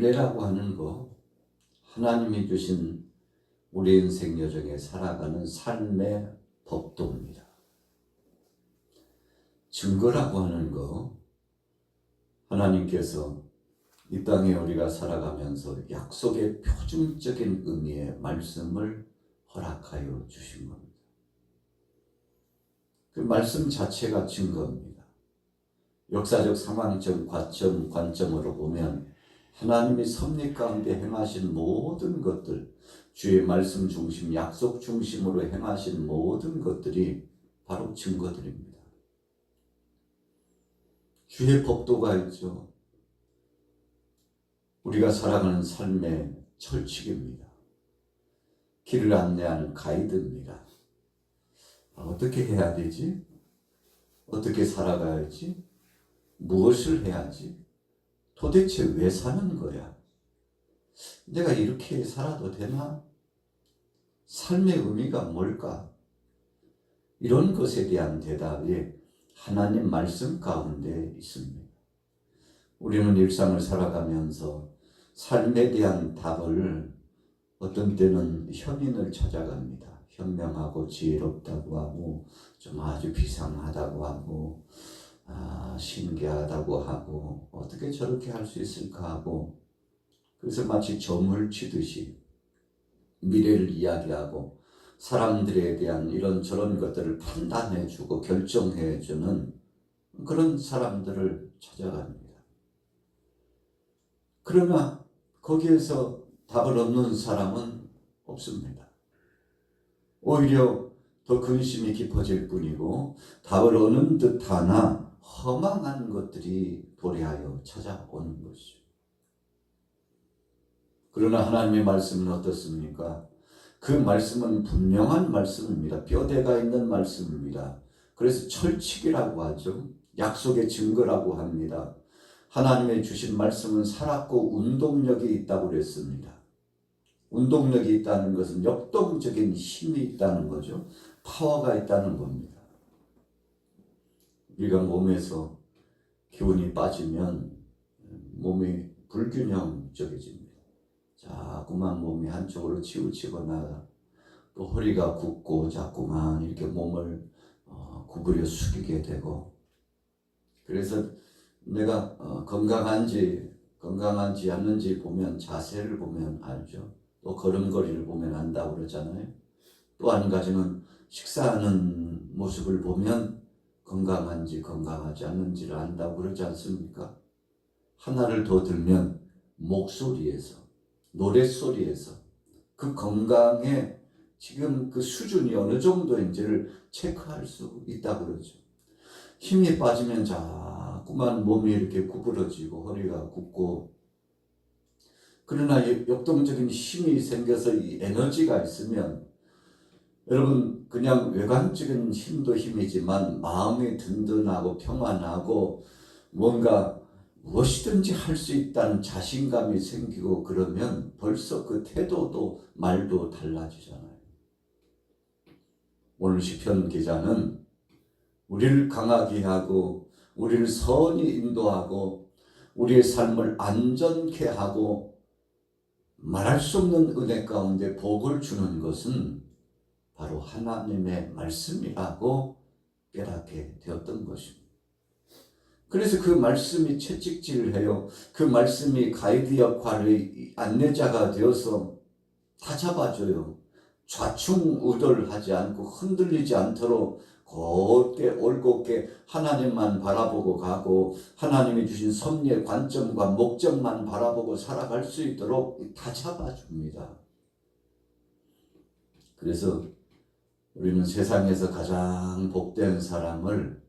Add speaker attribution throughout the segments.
Speaker 1: 율례라고 하는 거, 하나님이 주신 우리 인생 여정에 살아가는 삶의 법도입니다. 증거라고 하는 거, 하나님께서 이 땅에 우리가 살아가면서 약속의 표준적인 의미의 말씀을 허락하여 주신 겁니다. 그 말씀 자체가 증거입니다. 역사적 상황적 관점으로 보면 하나님이 섭리 가운데 행하신 모든 것들, 주의 말씀 중심, 약속 중심으로 행하신 모든 것들이 바로 증거들입니다. 주의 법도가 있죠. 우리가 살아가는 삶의 철칙입니다. 길을 안내하는 가이드입니다. 어떻게 해야 되지? 어떻게 살아가야지? 무엇을 해야지? 도대체 왜 사는 거야? 내가 이렇게 살아도 되나? 삶의 의미가 뭘까? 이런 것에 대한 대답이 하나님 말씀 가운데 있습니다. 우리는 일상을 살아가면서 삶에 대한 답을 어떤 때는 현인을 찾아갑니다. 현명하고 지혜롭다고 하고 좀 아주 비상하다고 하고 신기하다고 하고 어떻게 저렇게 할 수 있을까 하고, 그래서 마치 점을 치듯이 미래를 이야기하고 사람들에 대한 이런저런 것들을 판단해주고 결정해주는 그런 사람들을 찾아갑니다. 그러나 거기에서 답을 얻는 사람은 없습니다. 오히려 더 근심이 깊어질 뿐이고 답을 얻는 듯하나 허망한 것들이 도래하여 찾아오는 것이죠. 그러나 하나님의 말씀은 어떻습니까? 그 말씀은 분명한 말씀입니다. 뼈대가 있는 말씀입니다. 그래서 철칙이라고 하죠. 약속의 증거라고 합니다. 하나님의 주신 말씀은 살았고 운동력이 있다고 그랬습니다. 운동력이 있다는 것은 역동적인 힘이 있다는 거죠. 파워가 있다는 겁니다. 우리가 몸에서 기운이 빠지면 몸이 불균형적이집니다. 자꾸만 몸이 한쪽으로 치우치거나 또 허리가 굽고 자꾸만 이렇게 몸을 구부려 숙이게 되고, 그래서 내가 건강한지 않는지 보면 자세를 보면 알죠. 또 걸음걸이를 보면 안다고 그러잖아요. 또 한 가지는 식사하는 모습을 보면 건강한지 건강하지 않는지를 안다고 그러지 않습니까? 하나를 더 들면 목소리에서, 노랫소리에서 그 건강의 지금 그 수준이 어느 정도인지를 체크할 수 있다고 그러죠. 힘이 빠지면 자꾸만 몸이 이렇게 구부러지고 허리가 굽고, 그러나 역동적인 힘이 생겨서 이 에너지가 있으면 여러분 그냥 외관적인 힘도 힘이지만 마음이 든든하고 평안하고 뭔가 무엇이든지 할 수 있다는 자신감이 생기고, 그러면 벌써 그 태도도 말도 달라지잖아요. 오늘 시편 기자는 우리를 강하게 하고 우리를 선히 인도하고 우리의 삶을 안전케 하고 말할 수 없는 은혜 가운데 복을 주는 것은 바로 하나님의 말씀이라고 깨닫게 되었던 것입니다. 그래서 그 말씀이 채찍질을 해요. 그 말씀이 가이드 역할의 안내자가 되어서 다 잡아줘요. 좌충우돌하지 않고 흔들리지 않도록 곧게 올곧게 하나님만 바라보고 가고 하나님이 주신 섭리의 관점과 목적만 바라보고 살아갈 수 있도록 다 잡아줍니다. 그래서 우리는 세상에서 가장 복된 사람을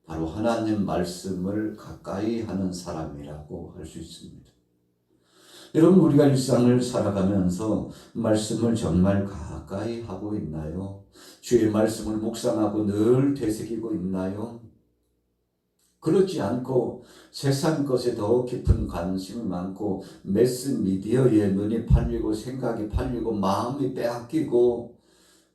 Speaker 1: 바로 하나님 말씀을 가까이 하는 사람이라고 할 수 있습니다. 여러분, 우리가 일상을 살아가면서 말씀을 정말 가까이 하고 있나요? 주의 말씀을 묵상하고 늘 되새기고 있나요? 그렇지 않고 세상 것에 더 깊은 관심이 많고 매스미디어에 눈이 팔리고 생각이 팔리고 마음이 빼앗기고,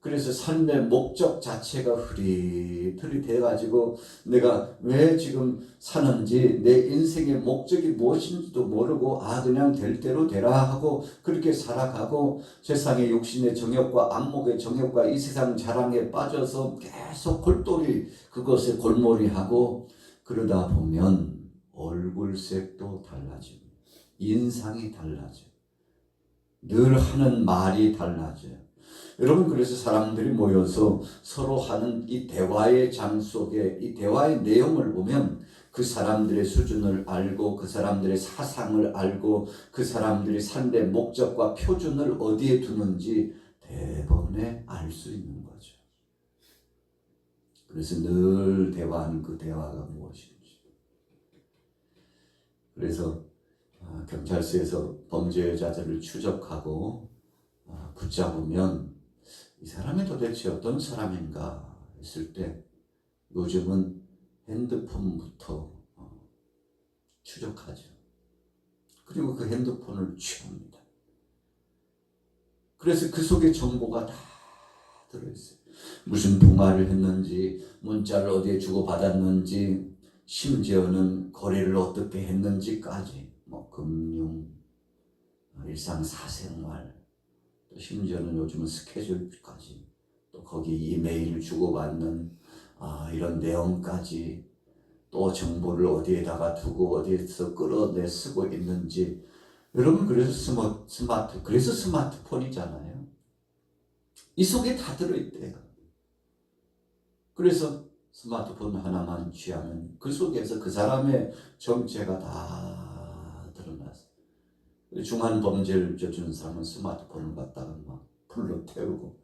Speaker 1: 그래서 삶의 목적 자체가 흐릿흐릿해 가지고 내가 왜 지금 사는지 내 인생의 목적이 무엇인지도 모르고 그냥 될 대로 되라 하고 그렇게 살아가고 세상의 육신의 정욕과 안목의 정욕과 이 세상 자랑에 빠져서 계속 골똘히 그것에 골몰이하고 그러다 보면 얼굴색도 달라집니다. 인상이 달라져요. 늘 하는 말이 달라져요. 여러분, 그래서 사람들이 모여서 서로 하는 이 대화의 장 속에 이 대화의 내용을 보면 그 사람들의 수준을 알고 그 사람들의 사상을 알고 그 사람들이 삶의 목적과 표준을 어디에 두는지 대번에 알 수 있는 거죠. 그래서 늘 대화하는 그 대화가 무엇인지. 그래서 경찰서에서 범죄자들을 추적하고 붙잡으면 이 사람이 도대체 어떤 사람인가 했을 때 요즘은 핸드폰부터 추적하죠. 그리고 그 핸드폰을 취합니다. 그래서 그 속에 정보가 다 들어있어요. 무슨 통화를 했는지, 문자를 어디에 주고받았는지, 심지어는 거래를 어떻게 했는지까지, 금융, 일상사생활, 또 심지어는 요즘은 스케줄까지, 또 거기 이메일 주고받는 이런 내용까지, 또 정보를 어디에다가 두고 어디에서 끌어내 쓰고 있는지. 여러분, 그래서 그래서 스마트폰이잖아요. 이 속에 다 들어있대요. 그래서 스마트폰 하나만 취하면 그 속에서 그 사람의 정체가 다 드러났어요. 중한 범죄를 저지른 사람은 스마트폰을 갖다가 막 불로 태우고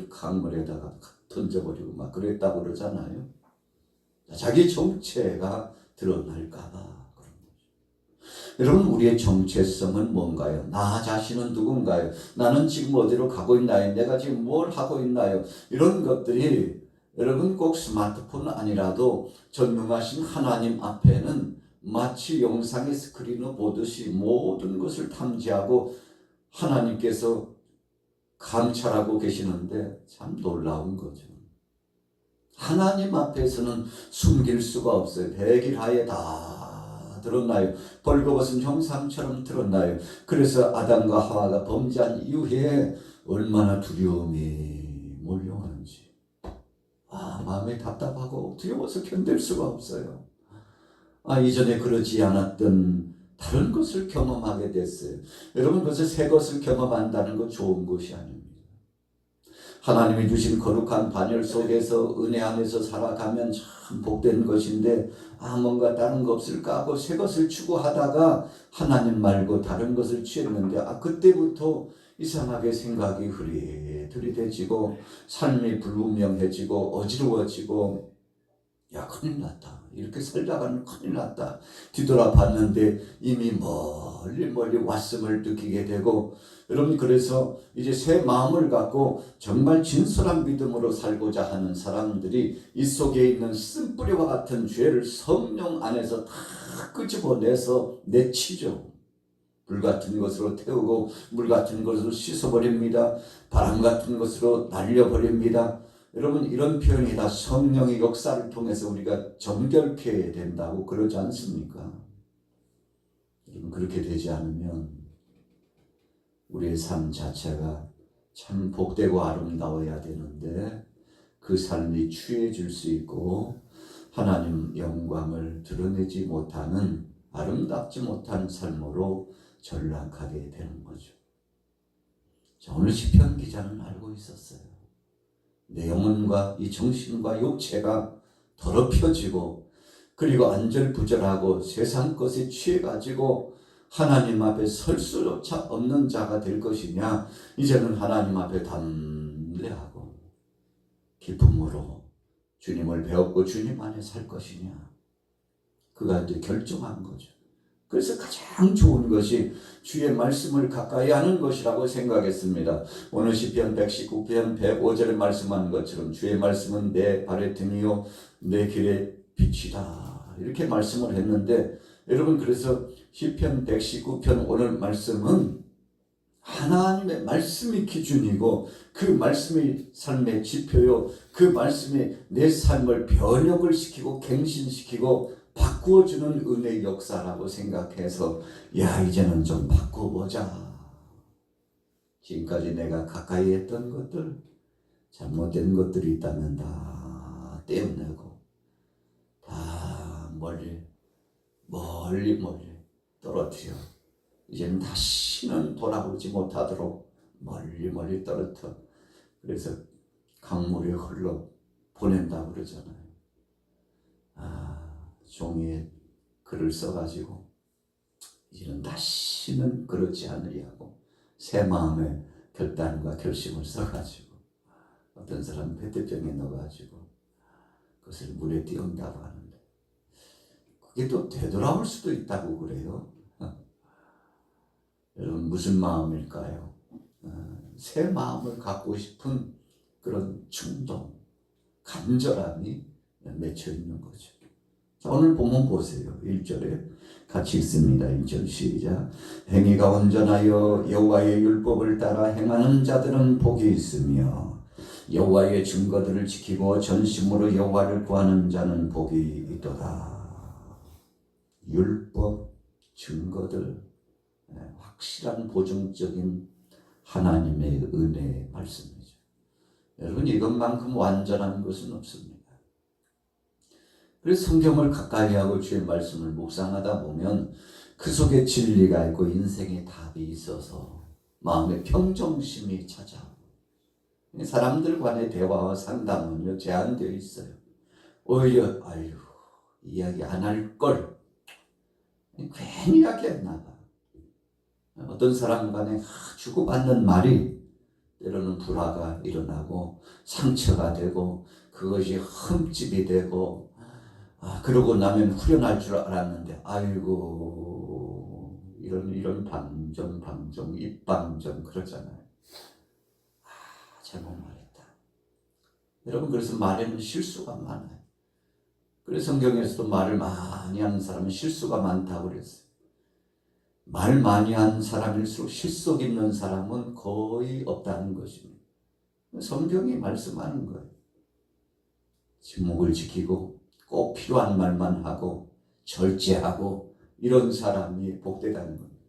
Speaker 1: 강물에다가 던져버리고 막 그랬다고 그러잖아요. 자기 정체가 드러날까봐 그런 거죠. 여러분, 우리의 정체성은 뭔가요? 나 자신은 누군가요? 나는 지금 어디로 가고 있나요? 내가 지금 뭘 하고 있나요? 이런 것들이 여러분 꼭 스마트폰 아니라도 전능하신 하나님 앞에는 마치 영상의 스크린을 보듯이 모든 것을 탐지하고 하나님께서 감찰하고 계시는데 참 놀라운 거죠. 하나님 앞에서는 숨길 수가 없어요. 백일하에 다 드러나요. 벌거벗은 형상처럼 드러나요. 그래서 아담과 하와가 범죄한 이후에 얼마나 두려움이 몰려오는지 마음이 답답하고 두려워서 견딜 수가 없어요. 이전에 그러지 않았던 다른 것을 경험하게 됐어요. 여러분, 그래서 새 것을 경험한다는 건 좋은 것이 아닙니다. 하나님이 주신 거룩한 반열 속에서 은혜 안에서 살아가면 참 복된 것인데 뭔가 다른 거 없을까 하고 새 것을 추구하다가 하나님 말고 다른 것을 취했는데 그때부터 이상하게 생각이 흐릿흐릿해지고 삶이 불분명해지고 어지러워지고 큰일 났다. 이렇게 살다가는 큰일 났다. 뒤돌아봤는데 이미 멀리 왔음을 느끼게 되고 여러분, 그래서 이제 새 마음을 갖고 정말 진솔한 믿음으로 살고자 하는 사람들이 이 속에 있는 쓴뿌리와 같은 죄를 성령 안에서 다 끄집어내서 내치죠. 불 같은 것으로 태우고 물 같은 것으로 씻어버립니다. 바람 같은 것으로 날려버립니다. 여러분, 이런 표현이 다 성령의 역사를 통해서 우리가 정결케 된다고 그러지 않습니까? 여러분, 그렇게 되지 않으면 우리의 삶 자체가 참 복되고 아름다워야 되는데 그 삶이 취해질 수 있고 하나님 영광을 드러내지 못하는 아름답지 못한 삶으로 전락하게 되는 거죠. 오늘 시편 기자는 알고 있었어요. 내 영혼과 이 정신과 육체가 더럽혀지고 그리고 안절부절하고 세상 것에 취해가지고 하나님 앞에 설 수조차 없는 자가 될 것이냐, 이제는 하나님 앞에 담대하고 기쁨으로 주님을 배웠고 주님 안에 살 것이냐, 그가 이제 결정한 거죠. 그래서 가장 좋은 것이 주의 말씀을 가까이 하는 것이라고 생각했습니다. 오늘 시편 119편 105절에 말씀하는 것처럼 주의 말씀은 내 발의 등이요 내 길의 빛이다, 이렇게 말씀을 했는데 여러분, 그래서 시편 119편 오늘 말씀은 하나님의 말씀이 기준이고 그 말씀이 삶의 지표요. 그 말씀이 내 삶을 변혁을 시키고 갱신시키고 바꾸어주는 은혜의 역사라고 생각해서 야 이제는 좀 바꿔보자. 지금까지 내가 가까이 했던 것들 잘못된 것들이 있다면 다 떼어내고 다 멀리 떨어뜨려 이제는 다시는 돌아오지 못하도록 멀리 떨어뜨려. 그래서 강물에 흘러 보낸다고 그러잖아요. 종이에 글을 써가지고 이제는 다시는 그렇지 않으려고 새 마음의 결단과 결심을 써가지고 어떤 사람은 페트병에 넣어가지고 그것을 물에 띄운다고 하는데 그게 또 되돌아올 수도 있다고 그래요. 여러분 무슨 마음일까요? 새 마음을 갖고 싶은 그런 충동, 간절함이 맺혀 있는 거죠. 자, 오늘 본문 보세요. 1절에 같이 읽습니다. 1절 시작. 행위가 온전하여 여호와의 율법을 따라 행하는 자들은 복이 있으며 여호와의 증거들을 지키고 전심으로 여호와를 구하는 자는 복이 있도다. 율법, 증거들, 확실한 보증적인 하나님의 은혜의 말씀이죠. 여러분 이것만큼 완전한 것은 없습니다. 그래서 성경을 가까이 하고 주의 말씀을 묵상하다 보면 그 속에 진리가 있고 인생의 답이 있어서 마음의 평정심이 찾아오고 사람들 간의 대화와 상담은요 제한되어 있어요. 오히려 이야기 안 할 걸 괜히 이야기했나 봐. 어떤 사람 간에 주고받는 말이 때로는 불화가 일어나고 상처가 되고 그것이 흠집이 되고 그러고 나면 후련할 줄 알았는데 이런 방정 입방정 그러잖아요. 잘못 말했다. 여러분 그래서 말에는 실수가 많아요. 그래서 성경에서도 말을 많이 하는 사람은 실수가 많다고 그랬어요. 말 많이 한 사람일수록 실속 있는 사람은 거의 없다는 것입니다. 성경이 말씀하는 거예요. 침묵을 지키고 꼭 필요한 말만 하고 절제하고 이런 사람이 복되다는 겁니다.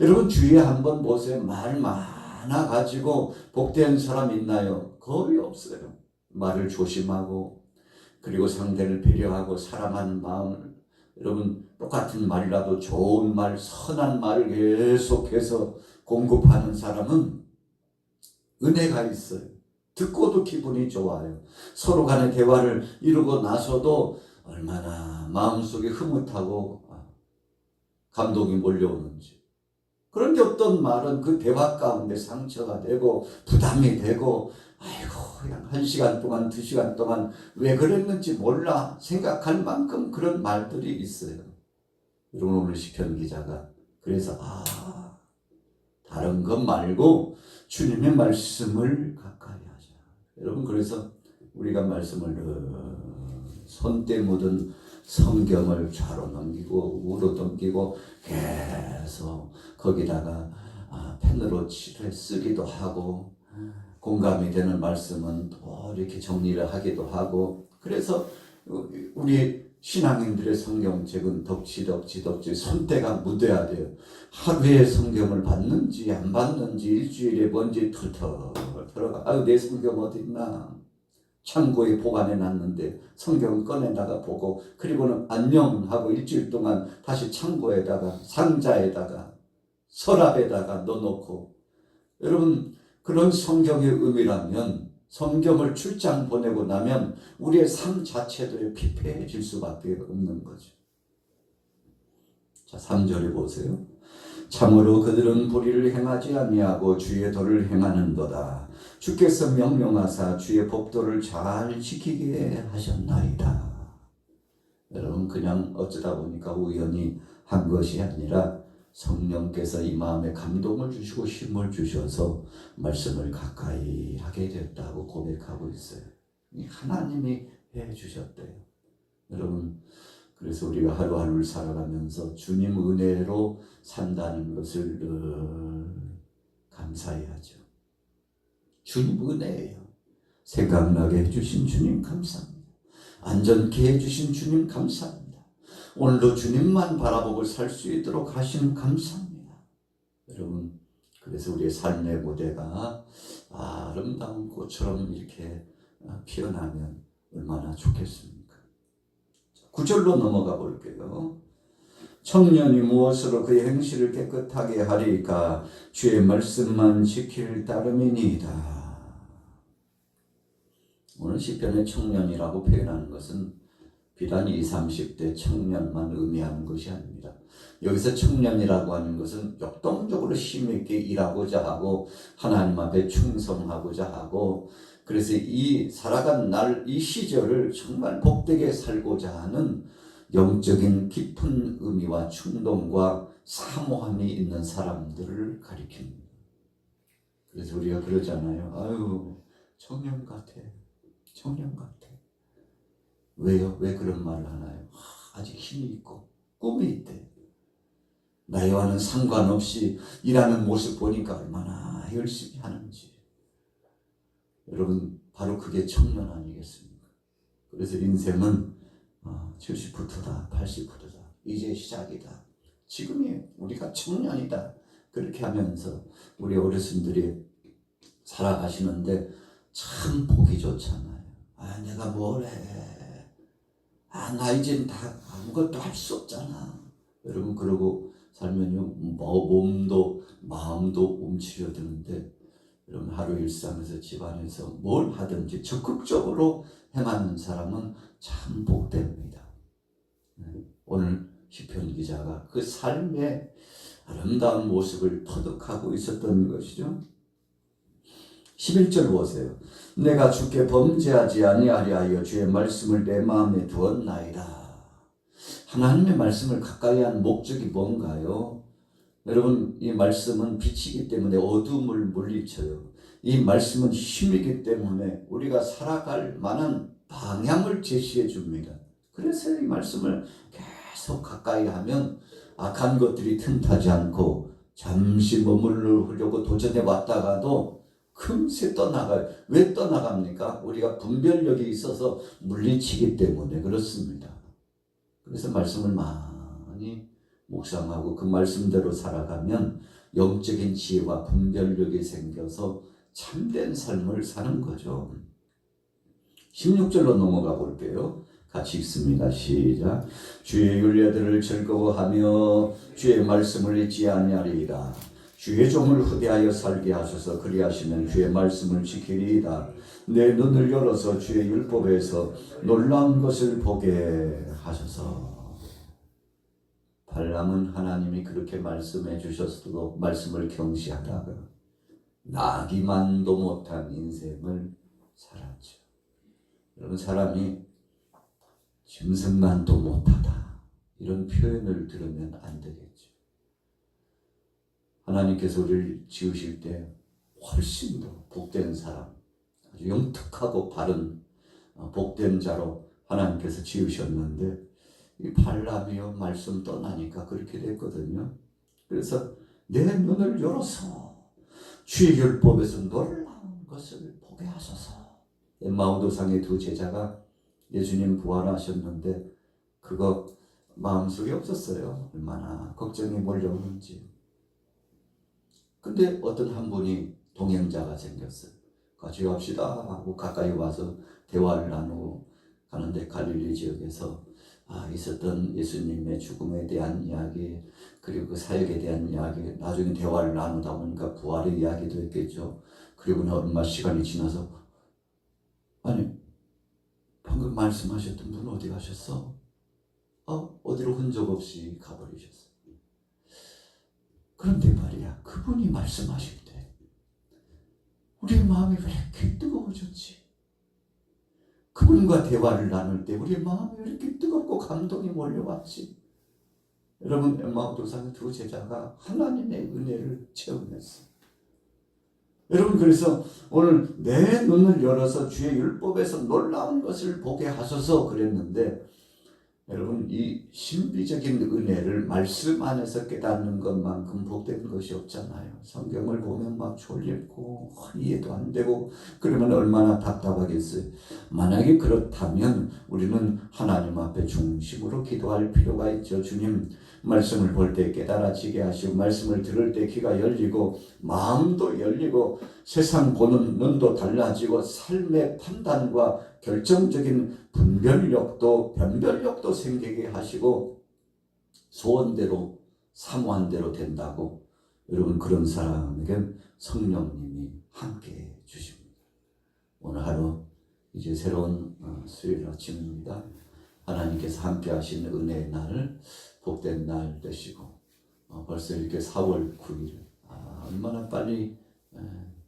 Speaker 1: 여러분 주위에 한번 보세요. 말 많아가지고 복된 사람 있나요? 거의 없어요. 말을 조심하고 그리고 상대를 배려하고 사랑하는 마음을 여러분 똑같은 말이라도 좋은 말, 선한 말을 계속해서 공급하는 사람은 은혜가 있어요. 듣고도 기분이 좋아요. 서로 간의 대화를 이루고 나서도 얼마나 마음속에 흐뭇하고 감동이 몰려오는지. 그런데 어떤 말은 그 대화 가운데 상처가 되고 부담이 되고 그냥 1시간 동안 2시간 동안 왜 그랬는지 몰라 생각할 만큼 그런 말들이 있어요. 여러분 오늘 시편 기자가 그래서 다른 것 말고 주님의 말씀을 가까이 하자. 여러분 그래서 우리가 말씀을 손때 묻은 성경을 좌로 넘기고 우로 넘기고 계속 거기다가 펜으로 칠해 쓰기도 하고 공감이 되는 말씀은 또 이렇게 정리를 하기도 하고 그래서 우리 신앙인들의 성경책은 덕지 손때가 묻어야 돼요. 하루에 성경을 받는지 안 받는지 일주일에 뭔지 털털 들어가. 내 성경 어디 있나? 창고에 보관해 놨는데 성경 꺼내다가 보고 그리고는 안녕하고 일주일 동안 다시 창고에다가 상자에다가 서랍에다가 넣어놓고 여러분 그런 성경의 의미라면 성경을 출장 보내고 나면 우리의 삶 자체도 피폐해질 수밖에 없는 거죠. 자 3절에 보세요. 참으로 그들은 불의를 행하지 아니하고 주의 도를 행하는도다. 주께서 명령하사 주의 법도를 잘 지키게 하셨나이다. 여러분 그냥 어쩌다 보니까 우연히 한 것이 아니라 성령께서 이 마음에 감동을 주시고 힘을 주셔서 말씀을 가까이 하게 됐다고 고백하고 있어요. 하나님이 해주셨대요. 여러분 그래서 우리가 하루하루를 살아가면서 주님 은혜로 산다는 것을 늘 감사해야죠. 주님 은혜예요. 생각나게 해주신 주님 감사합니다. 안전케 해주신 주님 감사합니다. 오늘도 주님만 바라보고 살 수 있도록 하시는 감사합니다. 여러분, 그래서 우리의 삶의 고대가 아름다운 꽃처럼 이렇게 피어나면 얼마나 좋겠습니까? 9절로 넘어가 볼게요. 청년이 무엇으로 그의 행실을 깨끗하게 하리까? 주의 말씀만 지킬 따름이니이다. 오늘 시편의 청년이라고 표현하는 것은 비단 20, 30대 청년만 의미하는 것이 아닙니다. 여기서 청년이라고 하는 것은 역동적으로 힘있게 일하고자 하고 하나님 앞에 충성하고자 하고 그래서 이 살아간 이 시절을 정말 복되게 살고자 하는 영적인 깊은 의미와 충동과 사모함이 있는 사람들을 가리킵니다. 그래서 우리가 그러잖아요. 아유, 청년 같아. 청년 같아. 왜요? 왜 그런 말을 하나요? 아직 힘이 있고 꿈이 있대. 나이와는 상관없이 일하는 모습 보니까 얼마나 열심히 하는지. 여러분, 바로 그게 청년 아니겠습니까? 그래서 인생은 70부터다, 80부터다. 이제 시작이다. 지금이 우리가 청년이다. 그렇게 하면서 우리 어르신들이 살아가시는데 참 보기 좋잖아요. 내가 뭘 해. 나 이젠 다 아무것도 할 수 없잖아. 여러분, 그러고 살면요, 몸도 마음도 움츠려드는데 여러분, 하루 일상에서 집안에서 뭘 하든지 적극적으로 행하는 사람은 참 복됩니다. 오늘 시편 기자가 그 삶의 아름다운 모습을 터득하고 있었던 것이죠. 11절 보세요. 내가 주께 범죄하지 아니하리 하여 주의 말씀을 내 마음에 두었나이다. 하나님의 말씀을 가까이 한 목적이 뭔가요? 여러분, 이 말씀은 빛이기 때문에 어둠을 물리쳐요. 이 말씀은 힘이기 때문에 우리가 살아갈 만한 방향을 제시해 줍니다. 그래서 이 말씀을 계속 가까이 하면 악한 것들이 틈타지 않고 잠시 머무르려고 도전해 왔다가도 금세 떠나가요. 왜 떠나갑니까? 우리가 분별력이 있어서 물리치기 때문에 그렇습니다. 그래서 말씀을 많이 묵상하고 그 말씀대로 살아가면 영적인 지혜와 분별력이 생겨서 참된 삶을 사는 거죠. 16절로 넘어가 볼게요. 같이 읽습니다. 시작. 주의 율례들을 즐거워하며 주의 말씀을 잊지 아니하리이다. 주의 종을 후대하여 살게 하셔서 그리하시면 주의 말씀을 지키리이다. 내 눈을 열어서 주의 율법에서 놀라운 것을 보게 하소서. 발람은 하나님이 그렇게 말씀해 주셨어도 말씀을 경시하다가 나기만도 못한 인생을 살았죠. 여러분, 사람이 짐승만도 못하다 이런 표현을 들으면 안 되겠죠. 하나님께서 우리를 지으실 때 훨씬 더 복된 사람, 아주 영특하고 바른 복된 자로 하나님께서 지으셨는데 이 발람이요 말씀 떠나니까 그렇게 됐거든요. 그래서 내 눈을 열어서 주의 율법에서 놀라운 것을 보게 하소서. 엠마오 도상의 두 제자가 예수님 부활하셨는데 그거 마음속에 없었어요. 얼마나 걱정이 몰려오는지. 근데 어떤 한 분이 동행자가 생겼어요. 같이 갑시다 하고 가까이 와서 대화를 나누고 가는데 갈릴리 지역에서 있었던 예수님의 죽음에 대한 이야기, 그리고 그 사역에 대한 이야기, 나중에 대화를 나누다 보니까 부활의 이야기도 했겠죠. 그리고 얼마 시간이 지나서 아니, 방금 말씀하셨던 분 어디 가셨어? 어디로 흔적 없이 가버리셨어. 그런데 말이야, 그분이 말씀하실 때 우리의 마음이 왜 이렇게 뜨거워졌지? 그분과 대화를 나눌 때 우리의 마음이 왜 이렇게 뜨겁고 감동이 몰려왔지? 여러분, 엠마오 도상의 두 제자가 하나님의 은혜를 체험했어요. 여러분, 그래서 오늘 내 눈을 열어서 주의 율법에서 놀라운 것을 보게 하소서 그랬는데 여러분, 이 신비적인 은혜를 말씀 안에서 깨닫는 것만큼 복된 것이 없잖아요. 성경을 보면 막 졸립고 이해도 안 되고 그러면 얼마나 답답하겠어요. 만약에 그렇다면 우리는 하나님 앞에 중심으로 기도할 필요가 있죠. 주님, 말씀을 볼 때 깨달아지게 하시고 말씀을 들을 때 귀가 열리고 마음도 열리고 세상 보는 눈도 달라지고 삶의 판단과 결정적인 분별력도 변별력도 생기게 하시고 소원대로 사모한 대로 된다고. 여러분, 그런 사람에겐 성령님이 함께 주십니다. 오늘 하루 이제 새로운 수요일 아침입니다. 하나님께서 함께 하신 은혜의 날, 복된 날 되시고 벌써 이렇게 4월 9일 얼마나 빨리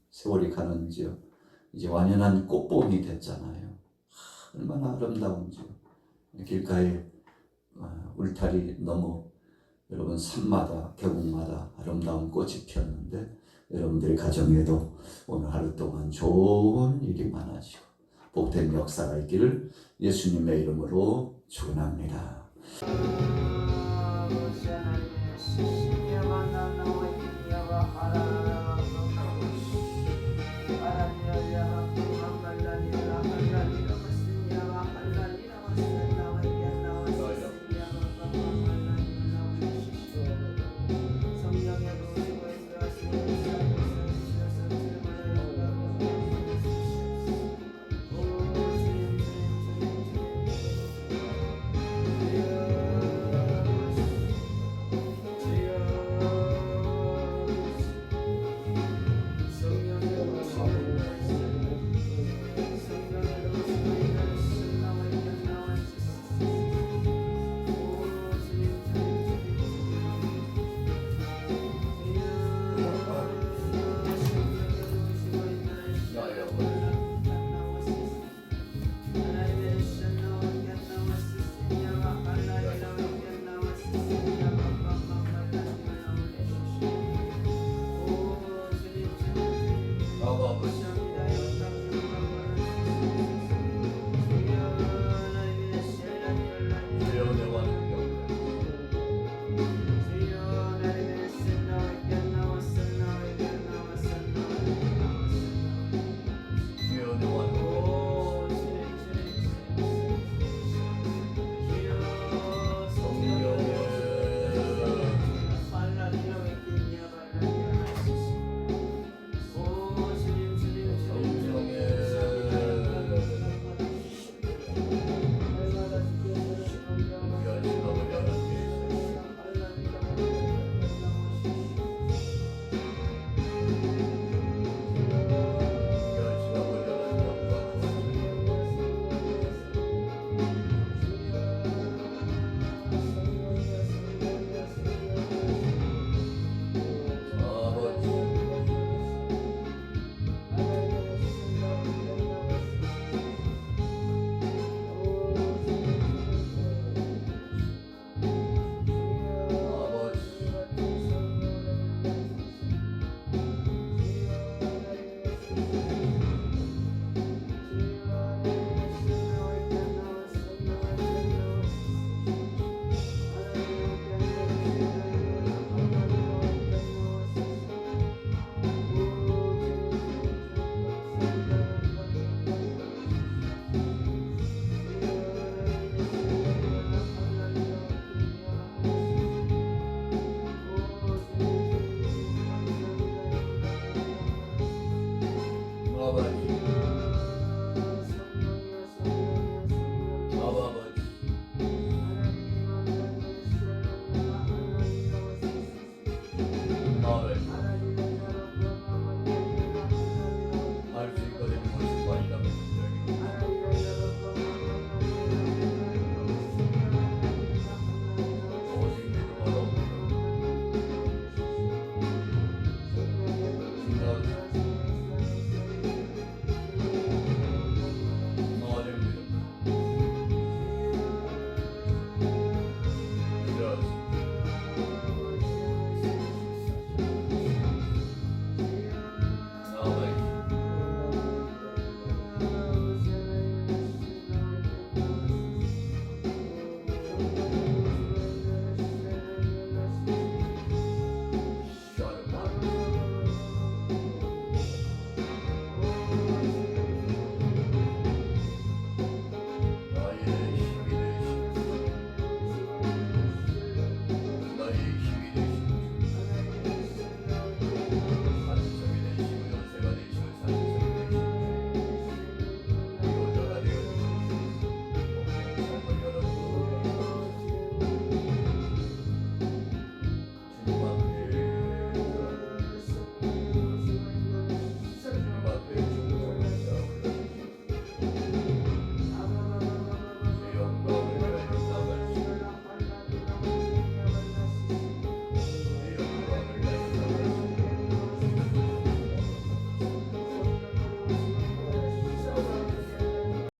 Speaker 1: 세월이 가는지요. 이제 완연한 꽃봄이 됐잖아요. 얼마나 아름다운지요. 길가에 울타리 너머 여러분 산마다 계곡마다 아름다운 꽃이 피었는데 여러분들의 가정에도 오늘 하루 동안 좋은 일이 많아지고 복된 역사가 있기를 예수님의 이름으로 축원합니다.
Speaker 2: Hallelujah.